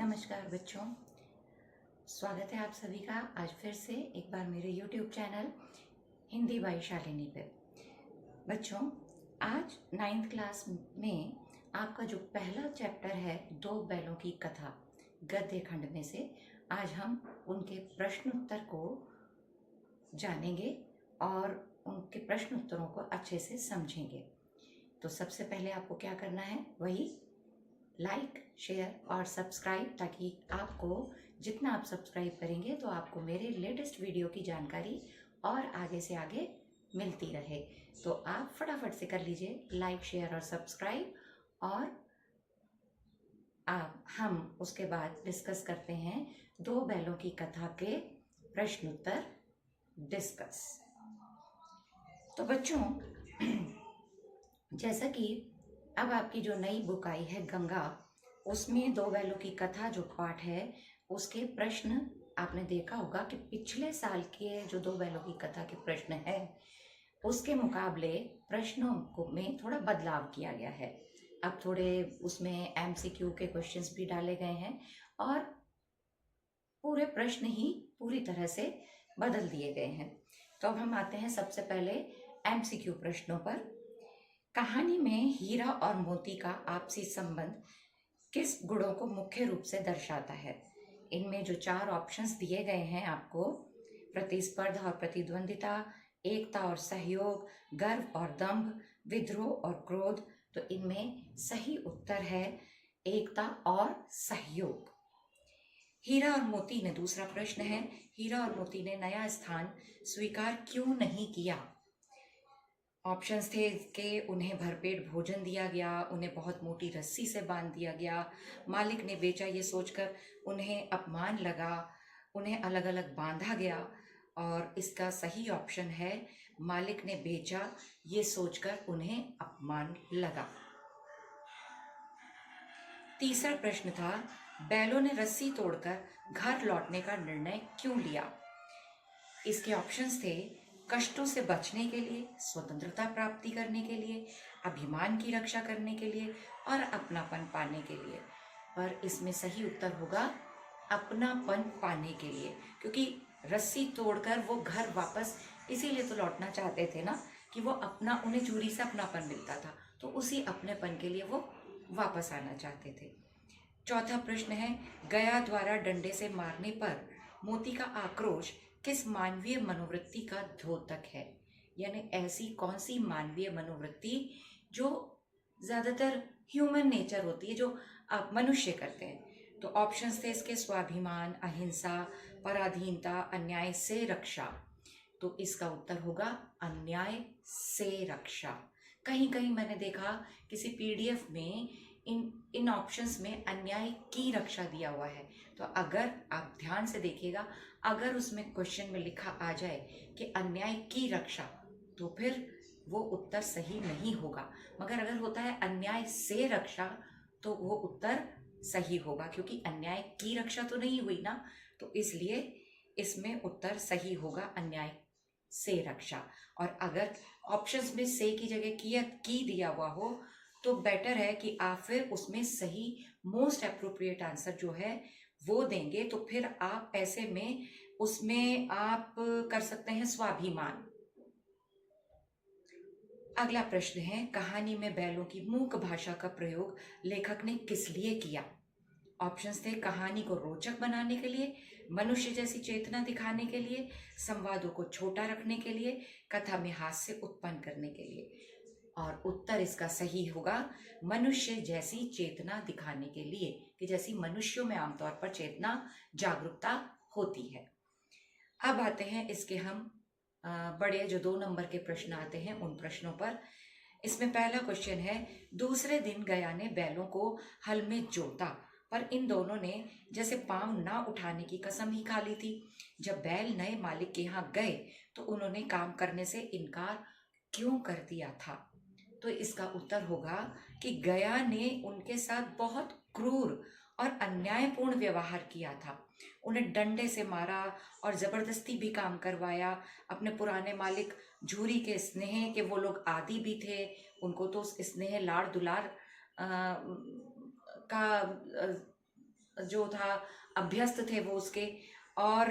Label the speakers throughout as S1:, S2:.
S1: नमस्कार बच्चों, स्वागत है आप सभी का आज फिर से एक बार मेरे YouTube channel Hindi by Shalini पे। बच्चों, आज 9th क्लास में आपका जो पहला चैप्टर है दो बैलों की कथा गद्य खंड में से आज हम उनके प्रश्न उत्तर को जानेंगे और उनके प्रश्न उत्तरों को अच्छे से समझेंगे। तो सबसे पहले आपको क्या करना है, वही लाइक, शेयर और सब्सक्राइब, ताकि आपको जितना आप सब्सक्राइब करेंगे तो आपको मेरे लेटेस्ट वीडियो की जानकारी और आगे से आगे मिलती रहे। तो आप फटाफट से कर लीजिए लाइक, शेयर और सब्सक्राइब, और हम उसके बाद डिस्कस करते हैं दो बैलों की कथा के प्रश्न उत्तर डिस्कस। तो बच्चों, जैसा कि अब आपकी जो नई बुक आई है गंगा, उसमें दो बैलों की कथा जो पाठ है उसके प्रश्न आपने देखा होगा कि पिछले साल के जो दो बैलों की कथा के प्रश्न है उसके मुकाबले प्रश्नों को में थोड़ा बदलाव किया गया है। अब थोड़े उसमें MCQ के क्वेश्चंस भी डाले गए हैं और पूरे प्रश्न ही पूरी तरह से बदल दिए गए हैं। तो अब हम आते हैं सबसे पहले MCQ प्रश्नों पर। कहानी में हीरा और मोती का आपसी संबंध किस गुणों को मुख्य रूप से दर्शाता है? इनमें जो 4 ऑप्शंस दिए गए हैं आपको, प्रतिस्पर्धा और प्रतिद्वंदिता, एकता और सहयोग, गर्व और दंभ, विद्रोह और क्रोध। तो इनमें सही उत्तर है एकता और सहयोग। हीरा और मोती ने दूसरा प्रश्न है, हीरा और मोती ने नया स्थान स्वीकार क्यों नहीं किया? ऑप्शंस थे कि उन्हें भरपेट भोजन दिया गया, उन्हें बहुत मोटी रस्सी से बांध दिया गया, मालिक ने बेचा ये सोचकर उन्हें अपमान लगा, उन्हें अलग अलग बांधा गया। और इसका सही ऑप्शन है मालिक ने बेचा ये सोचकर उन्हें अपमान लगा। तीसरा प्रश्न था, बैलों ने रस्सी तोड़कर घर लौटने का निर्णय क्यों लिया? इसके ऑप्शंस थे कष्टों से बचने के लिए, स्वतंत्रता प्राप्ति करने के लिए, अभिमान की रक्षा करने के लिए और अपनापन पाने के लिए। पर इसमें सही उत्तर होगा अपनापन पाने के लिए, क्योंकि रस्सी तोड़कर वो घर वापस इसीलिए तो लौटना चाहते थे ना, कि वो अपना, उन्हें चोरी से अपनापन मिलता था, तो उसी अपनेपन के लिए वो वापस आना चाहते थे। चौथा प्रश्न है, गया द्वारा डंडे से मारने पर मोती का आक्रोश किस मानवीय मनोवृत्ति का द्योतक है? यानी ऐसी कौन सी मानवीय मनोवृत्ति जो ज्यादातर ह्यूमन नेचर होती है, जो आप मनुष्य करते हैं। तो ऑप्शंस थे इसके स्वाभिमान, अहिंसा, पराधीनता, अन्याय से रक्षा। तो इसका उत्तर होगा अन्याय से रक्षा। कहीं कहीं मैंने देखा किसी PDF में इन ऑप्शंस में अन्याय की रक्षा दिया हुआ है। तो अगर आप ध्यान से देखिएगा, अगर उसमें क्वेश्चन में लिखा आ जाए कि अन्याय की रक्षा, तो फिर वो उत्तर सही नहीं होगा। मगर अगर होता है अन्याय से रक्षा, तो वो उत्तर सही होगा, क्योंकि अन्याय की रक्षा तो नहीं हुई ना, तो इसलिए इसमें उत्तर सही होगा अन्याय से रक्षा। और अगर ऑप्शंस में से की जगह की दिया हुआ हो तो बेटर है कि आप फिर उसमें सही मोस्ट अप्रोप्रिएट आंसर जो है वो देंगे। तो फिर आप ऐसे में उसमें आप कर सकते हैं स्वाभिमान। अगला प्रश्न है, कहानी में बैलों की मूक भाषा का प्रयोग लेखक ने किस लिए किया? ऑप्शंस थे कहानी को रोचक बनाने के लिए, मनुष्य जैसी चेतना दिखाने के लिए, संवादों को छोटा रखने के लिए, कथा में हास्य उत्पन्न करने के लिए। और उत्तर इसका सही होगा मनुष्य जैसी चेतना दिखाने के लिए, कि जैसी मनुष्यों में आमतौर पर चेतना, जागरूकता होती है। अब आते हैं इसके हम बड़े जो 2 नंबर के प्रश्न आते हैं उन प्रश्नों पर। इसमें पहला क्वेश्चन है, दूसरे दिन गया ने बैलों को हल में जोता, पर इन दोनों ने जैसे पांव ना उठाने की कसम ही खा ली थी। जब बैल नए मालिक के यहाँ गए तो उन्होंने काम करने से इनकार क्यों कर दिया था? तो इसका उत्तर होगा कि गया ने उनके साथ बहुत क्रूर और अन्यायपूर्ण व्यवहार किया था। उन्हें डंडे से मारा और जबरदस्ती भी काम करवाया। अपने पुराने मालिक झूरी के स्नेह के वो लोग आदी भी थे, उनको तो स्नेह लाड़ दुलार का जो था अभ्यस्त थे वो उसके, और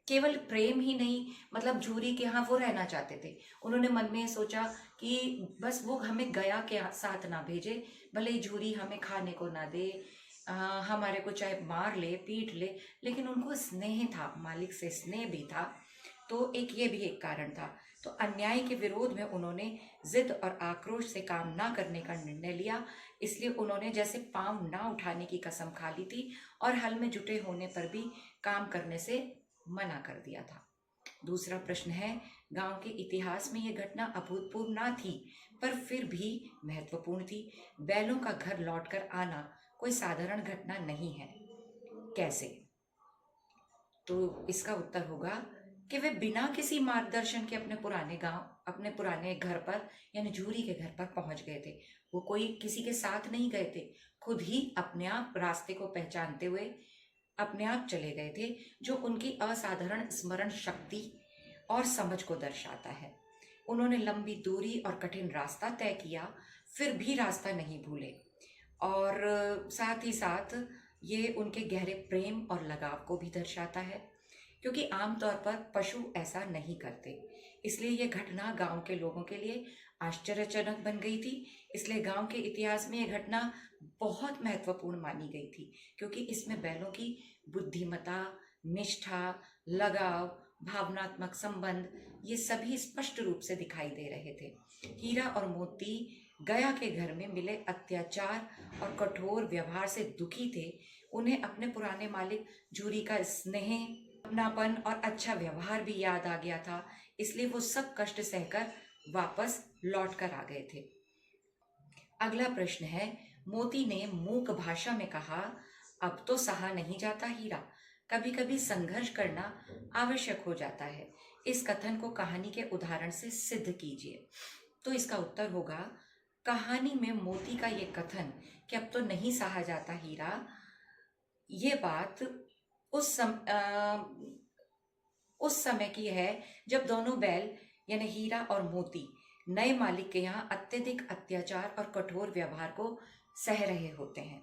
S1: केवल प्रेम ही नहीं, मतलब झूरी के यहाँ वो रहना चाहते थे। उन्होंने मन में सोचा कि बस वो हमें गया के साथ ना भेजे, भले ही झूरी हमें खाने को ना दे, हमारे को चाहे मार ले पीट ले, लेकिन उनको स्नेह था, मालिक से स्नेह भी था। तो एक ये भी एक कारण था। तो अन्याय के विरोध में उन्होंने जिद और आक्रोश से काम ना करने का निर्णय लिया। इसलिए उन्होंने जैसे पांव ना उठाने की कसम खा ली थी और हल में जुटे होने पर भी काम करने से मना कर दिया था। दूसरा प्रश्न है, गांव के इतिहास में यह घटना अभूतपूर्व ना थी, पर फिर भी महत्वपूर्ण थी। बैलों का घर लौटकर आना कोई साधारण घटना नहीं है। कैसे? तो इसका उत्तर होगा कि वे बिना किसी मार्गदर्शन के अपने पुराने गांव, अपने पुराने घर पर यानी झूरी के घर पर पहुंच गए थे। वो कोई किसी के साथ नहीं गए थे, खुद ही अपने आप रास्ते को पहचानते हुए अपने आप चले गए थे, जो उनकी असाधारण स्मरण शक्ति और समझ को दर्शाता है। उन्होंने लंबी दूरी और कठिन रास्ता तय किया, फिर भी रास्ता नहीं भूले, और साथ ही साथ ये उनके गहरे प्रेम और लगाव को भी दर्शाता है, क्योंकि आमतौर पर पशु ऐसा नहीं करते। इसलिए ये घटना गांव के लोगों के लिए आश्चर्यजनक बन गई थी। इसलिए गांव के इतिहास में ये घटना बहुत महत्वपूर्ण मानी गई थी, क्योंकि इसमें बैलों की बुद्धिमत्ता, निष्ठा, लगाव, भावनात्मक संबंध, ये सभी स्पष्ट रूप से दिखाई दे रहे थे। हीरा और मोती गया के घर में मिले अत्याचार और कठोर व्यवहार से दुखी थे। उन्हें अपने पुराने मालिक झूरी का स्नेह, अपनापन और अच्छा व्यवहार भी याद आ गया था। इसलिए वो सब कष्ट सहकर वापस लौट कर आ गए थे। अगला प्रश्न है, मोती ने मूक भाषा में कहा, अब तो सहा नहीं जाता हीरा, कभी कभी संघर्ष करना आवश्यक हो जाता है। इस कथन को कहानी के उदाहरण से सिद्ध कीजिए। तो इसका उत्तर होगा, कहानी में मोती का ये कथन कि अब तो नहीं सहा जाता हीरा, ये बात उस सम, अ, उस समय की है जब दोनों बैल यानी हीरा और मोती नए मालिक के यहाँ अत्यधिक अत्याचार और कठोर व्यवहार को सह रहे होते हैं।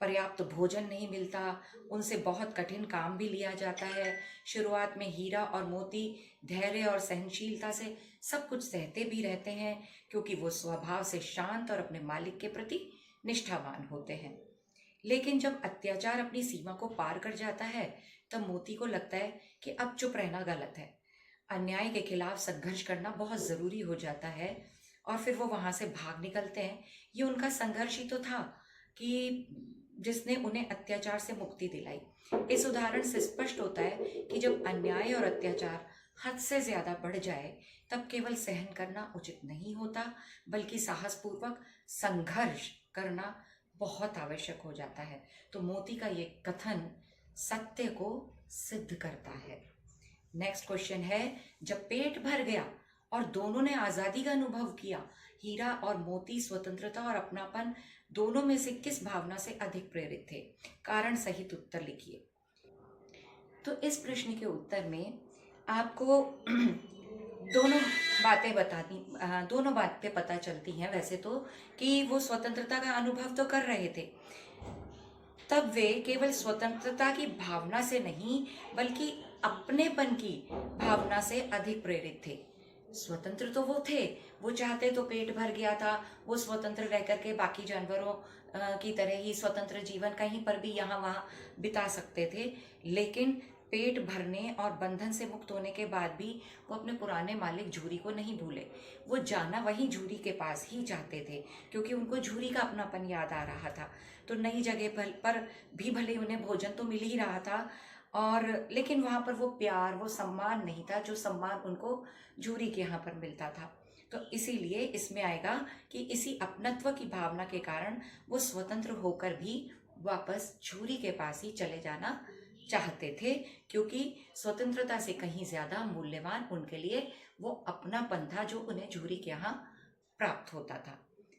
S1: पर्याप्त भोजन नहीं मिलता, उनसे बहुत कठिन काम भी लिया जाता है। शुरुआत में हीरा और मोती धैर्य और सहनशीलता से सब कुछ सहते भी रहते हैं, क्योंकि वो स्वभाव से शांत और अपने मालिक के प्रति निष्ठावान होते हैं। लेकिन जब अत्याचार अपनी सीमा को पार कर जाता है, तब मोती को लगता है कि अब चुप रहना गलत है। अन्याय के खिलाफ संघर्ष करना बहुत जरूरी हो जाता है, और फिर वो वहां से भाग निकलते हैं। ये उनका संघर्ष ही तो था कि जिसने उन्हें अत्याचार से मुक्ति दिलाई। इस उदाहरण से स्पष्ट होता है कि जब अन्याय और अत्याचार हद से ज्यादा बढ़ जाए, तब केवल सहन करना उचित नहीं होता, बल्कि साहसपूर्वक संघर्ष करना बहुत आवश्यक हो जाता है। तो मोती का ये कथन सत्य को सिद्ध करता है। नेक्स्ट क्वेश्चन है, जब पेट भर गया और दोनों ने आजादी का अनुभव किया, हीरा और मोती स्वतंत्रता और अपनापन दोनों में से किस भावना से अधिक प्रेरित थे? कारण सहित उत्तर लिखिए। तो इस प्रश्न के उत्तर में आपको दोनों बातें पता चलती हैं वैसे तो, कि वो स्वतंत्रता का अनुभव तो कर रहे थे, तब वे केवल स्वतंत्रता की भावना से नहीं, बल्कि अपनेपन की भावना से अधिक प्रेरित थे। स्वतंत्र तो वो थे, वो चाहते तो पेट भर गया था, वो स्वतंत्र रह करके बाकी जानवरों की तरह ही स्वतंत्र जीवन कहीं पर भी यहाँ वहाँ बिता सकते थे। लेकिन पेट भरने और बंधन से मुक्त होने के बाद भी वो अपने पुराने मालिक झूरी को नहीं भूले। वो जाना वही झूरी के पास ही चाहते थे, क्योंकि उनको झूरी का अपनापन याद आ रहा था। तो नई जगह पर भी भले उन्हें भोजन तो मिल ही रहा था, और लेकिन वहां पर वो प्यार, वो सम्मान नहीं था जो सम्मान उनको झूरी के यहाँ पर मिलता था। तो इसीलिए इसमें आएगा कि इसी अपनत्व की भावना के कारण वो स्वतंत्र होकर भी वापस झूरी के पास ही चले जाना चाहते थे, क्योंकि स्वतंत्रता से कहीं ज्यादा मूल्यवान उनके लिए वो अपनापन था जो उन्हें झूरी के यहाँ प्राप्त होता था।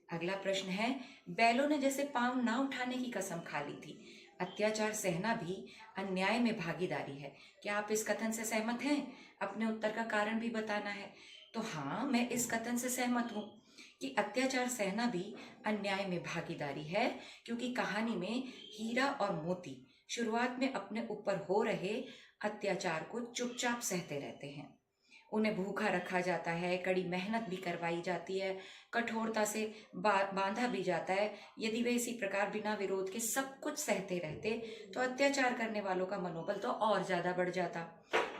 S1: अगला प्रश्न है, बैलों ने जैसे पांव ना उठाने की कसम खा ली थी, अत्याचार सहना भी अन्याय में भागीदारी है। क्या आप इस कथन से सहमत हैं? अपने उत्तर का कारण भी बताना है। तो हाँ, मैं इस कथन से सहमत हूँ। कि अत्याचार सहना भी अन्याय में भागीदारी है, क्योंकि कहानी में हीरा और मोती शुरुआत में अपने ऊपर हो रहे अत्याचार को चुपचाप सहते रहते हैं। उन्हें भूखा रखा जाता है, कड़ी मेहनत भी करवाई जाती है, कठोरता से बांधा भी जाता है। यदि वे इसी प्रकार बिना विरोध के सब कुछ सहते रहते तो अत्याचार करने वालों का मनोबल तो और ज्यादा बढ़ जाता।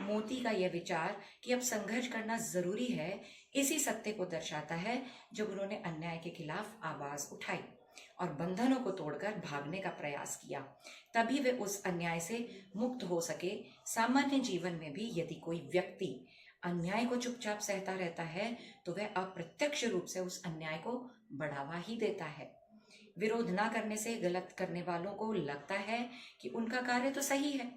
S1: मोती का यह विचार कि अब संघर्ष करना जरूरी है, इसी सत्य को दर्शाता है जब उन्होंने अन्याय के खिलाफ आवाज उठाई और बंधनों को तोड़कर भागने का प्रयास किया। तभी वे उस अन्याय से मुक्त हो सके। सामान्य जीवन में भी यदि कोई व्यक्ति अन्याय को चुपचाप सहता रहता है तो वह अप्रत्यक्ष रूप से उस अन्याय को बढ़ावा ही देता है। विरोध ना करने से गलत करने वालों को लगता है कि उनका कार्य तो सही है।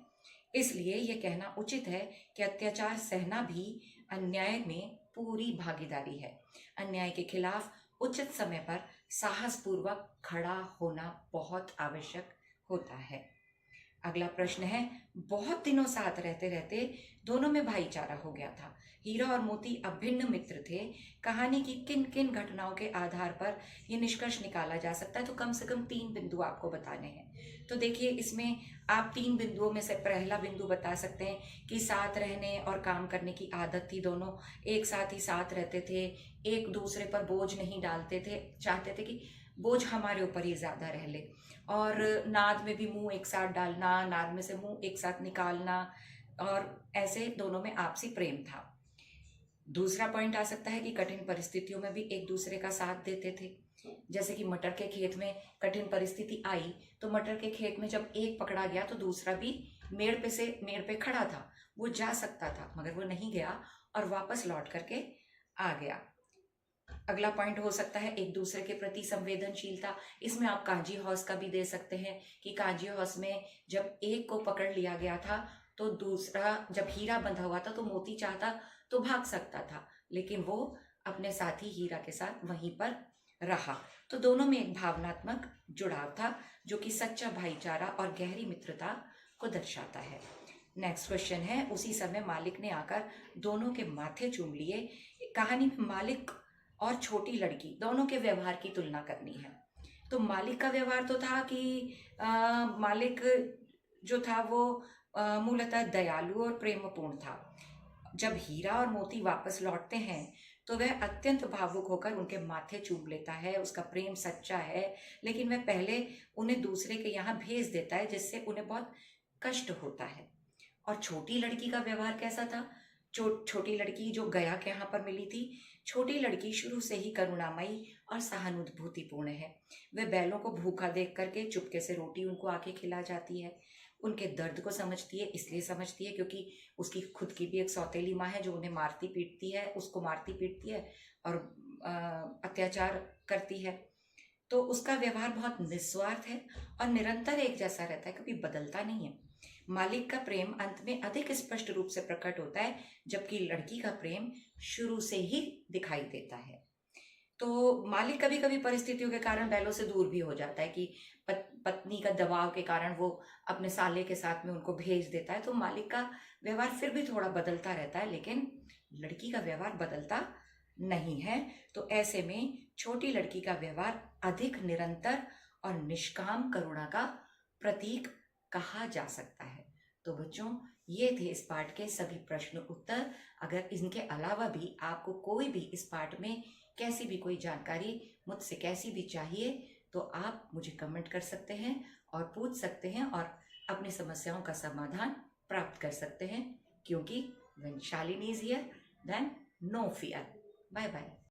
S1: इसलिए यह कहना उचित है कि अत्याचार सहना भी अन्याय में पूरी भागीदारी है। अन्याय के खिलाफ उचित समय पर साहसपूर्वक खड़ा होना बहुत आवश्यक होता है। अगला प्रश्न है, बहुत दिनों साथ रहते रहते दोनों में भाईचारा हो गया था। हीरा और मोती अभिन्न मित्र थे। कहानी की किन किन घटनाओं के आधार पर यह निष्कर्ष निकाला जा सकता है? तो कम से कम 3 बिंदु आपको बताने हैं। तो देखिए, इसमें आप 3 बिंदुओं में से पहला बिंदु बता सकते हैं कि साथ रहने और काम करने की आदत थी। दोनों एक साथ ही साथ रहते थे, एक दूसरे पर बोझ नहीं डालते थे, चाहते थे कि बोझ हमारे ऊपर ही ज्यादा रह ले। और नाद में भी मुंह एक साथ डालना, नाद में से मुंह एक साथ निकालना, और ऐसे दोनों में आपसी प्रेम था। दूसरा पॉइंट आ सकता है कि कठिन परिस्थितियों में भी एक दूसरे का साथ देते थे। जैसे कि मटर के खेत में कठिन परिस्थिति आई तो मटर के खेत में जब एक पकड़ा गया तो दूसरा भी मेड़ पे खड़ा था। वो जा सकता था मगर वो नहीं गया और वापस लौट करके आ गया। अगला पॉइंट हो सकता है एक दूसरे के प्रति संवेदनशीलता। इसमें आप कांजी हौस का भी दे सकते हैं कि कांजी हौस में जब एक को पकड़ लिया गया था तो दूसरा, जब हीरा बंधा हुआ था तो मोती चाहता तो भाग सकता था, लेकिन वो अपने साथी हीरा के साथ वहीं पर रहा। तो दोनों में एक भावनात्मक जुड़ाव था जो कि सच्चा भाईचारा और गहरी मित्रता को दर्शाता है। नेक्स्ट क्वेश्चन है, उसी समय मालिक ने आकर दोनों के माथे चूम लिए। कहानी में मालिक और छोटी लड़की दोनों के व्यवहार की तुलना करनी है। तो मालिक का व्यवहार तो था कि मालिक जो था वो मूलतः दयालु और प्रेमपूर्ण था। जब हीरा और मोती वापस लौटते हैं तो वह अत्यंत भावुक होकर उनके माथे चूम लेता है। उसका प्रेम सच्चा है, लेकिन वह पहले उन्हें दूसरे के यहाँ भेज देता है जिससे उन्हें बहुत कष्ट होता है। और छोटी लड़की का व्यवहार कैसा था? छोटी लड़की जो गया के यहाँ पर मिली थी, छोटी लड़की शुरू से ही करुणामयी और सहानुभूतिपूर्ण है। वह बैलों को भूखा देख करके चुपके से रोटी उनको आके खिला जाती है। उनके दर्द को समझती है, इसलिए समझती है क्योंकि उसकी खुद की भी एक सौतेली माँ है जो उन्हें मारती पीटती है, उसको मारती पीटती है और अत्याचार करती है। तो उसका व्यवहार बहुत निस्वार्थ है और निरंतर एक जैसा रहता है, कभी बदलता नहीं है। मालिक का प्रेम अंत में अधिक स्पष्ट रूप से प्रकट होता है, जबकि लड़की का प्रेम शुरू से ही दिखाई देता है। तो मालिक कभी कभी परिस्थितियों के कारण बैलों से दूर भी हो जाता है कि पत्नी का दबाव के कारण वो अपने साले के साथ में उनको भेज देता है। तो मालिक का व्यवहार फिर भी थोड़ा बदलता रहता है, लेकिन लड़की का व्यवहार बदलता नहीं है। तो ऐसे में छोटी लड़की का व्यवहार अधिक निरंतर और निष्काम करुणा का प्रतीक कहा जा सकता है। तो बच्चों, ये थे इस पाठ के सभी प्रश्न उत्तर। अगर इनके अलावा भी आपको कोई भी इस पाठ में कैसी भी कोई जानकारी मुझसे कैसी भी चाहिए तो आप मुझे कमेंट कर सकते हैं और पूछ सकते हैं और अपनी समस्याओं का समाधान प्राप्त कर सकते हैं, क्योंकि when Shalini is here, then no fear. Bye bye.